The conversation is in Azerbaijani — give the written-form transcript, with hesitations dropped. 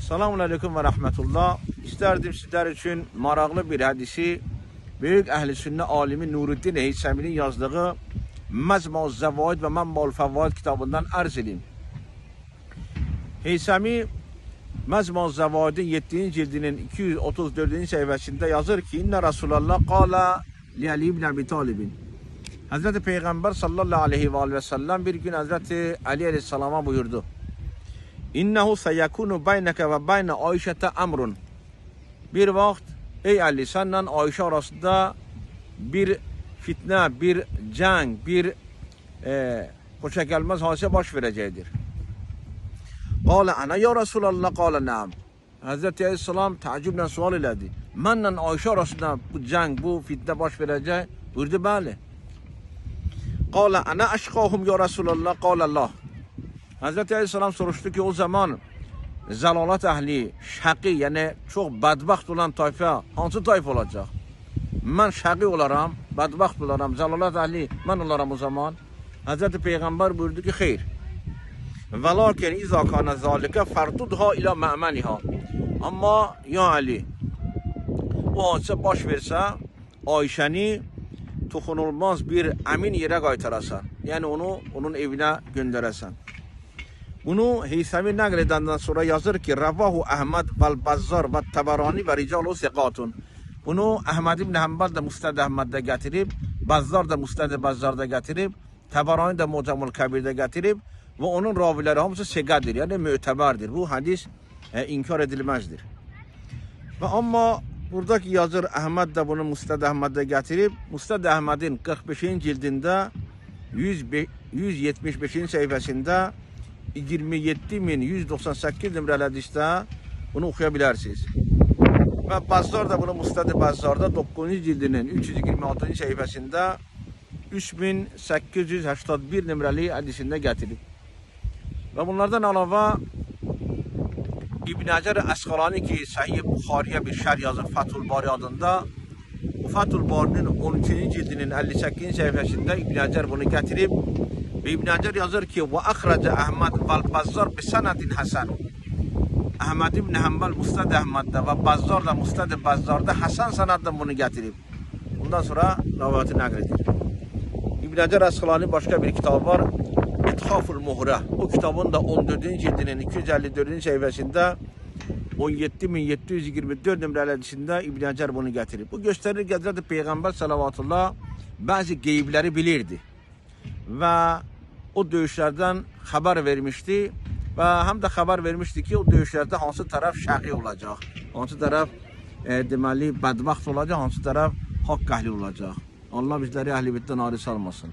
Selamun Aleyküm ve Rahmetullah. İsterdim sizler için maraqlı bir hadisi Büyük Əhl-i Sünnə alimi Nuruddin Heysəminin yazdığı Məcmu Zəvaid və Mənbul Fəvaid kitabından arz edeyim. Heysəmi Məcmu Zəvaidin 7. cildinin 234. səhifəsində yazır ki, İnne Resulallah qala li Ali ibn Abi Talibin. Hazreti Peygamber sallallahu aleyhi ve sellem bir gün Hazreti Ali aleyhisselama buyurdu. İnnehu seyekunu beyneke ve beyne Ayşe'te emrun. Bir vaxt ey Ali senden Ayşe arasında bir fitne, bir cenk, bir hoşa gelmez hadise baş verecektir. Kale ana ya Resulallah kale naam. Hazreti Aleyhisselam taciblə sual elədi. Mənlə Ayşe arasında bu cenk, bu fitne baş verecek. Buyurdu bəli. Kale ana aşkahum ya Resulallah kale Allah. Hazreti Aleyhisselam soruştu ki o zaman zalalat ehli, şaqi yani çok bedbaxt olan tayfa hansı tayfa olacak? Ben şaqi olaram, bedbaxt olaram, zalalat ehli ben olaram o zaman. Hazreti Peygamber buyurdu ki hayır. Velakin izâ kana zâlike ferdudha ila me'meniha. Ama ya Ali o hadise baş verse Ayşe'ni toxunulmaz bir emin yere qaytarasan. Yani onu onun evine gönderesen. Bunu Heysami nəql edəndən sonra yazır ki, Ravahu Ahmad vel-Bazzar və Təbarani və Ricalu Siqatun. Bunu Ahmad ibn Hanbal da Musnad Ahmad'da gətirib, Bazzar da Musnad Bazzar'da gətirib, Təbarani da Mucamul Kabir'də gətirib və onun raviləri hamısı siqadır, yəni mütəbərdir. Bu hadis inkar edilməzdir. Və amma buradaki yazır Ahmad da bunu Musnad Ahmad'da gətirib, Musnad Ahmad'ın 45. cildində 175. səhifəsində 27.198 nömrəli hədisdə bunu oxuya bilərsiniz. Və Bazzar da bunu Musnad Bazzar'da 9. cildinin 326. səhifəsində 3881 nömrəli hədisində gətirib. Və bunlardan əlavə İbn Hacer Əsqalani ki Sahih Buxariyə bir şərh yazır Fathul Bari adında. Bu Fathul Bari'nin 13. cildinin 58. səhifəsində İbn Hacer bunu gətirib. Ve İbn Hacer yazır ki ve akhraca Ahmad vel Bazzar bi sanadin hasan. Ahmad ibn Hanbal Musnad Ahmad'da ve Bazzar da Musnad Bazzar'da hasan sanaddan bunu getirip bundan sonra rivayeti nakledir. İbn Hacer Asqalani başka bir kitabı var. İthaful Muhra. O kitabın da 14. cildinin 254. səhifəsində 17.724 nömrəli hədisində İbn Hacer bunu getirip. Bu gösterir ki Hazreti Peygamber salavatullah bazı qeybləri bilirdi. Ve o döyüşlərdən xəbər vermişdi və həm də xəbər vermişdi ki, o döyüşlərdə hansı tərəf şəqi olacaq, hansı tərəf deməli bədbaxt olacaq, hansı tərəf haqq əhli olacaq. Allah bizləri əhl-i bitdən ayrı salmasın.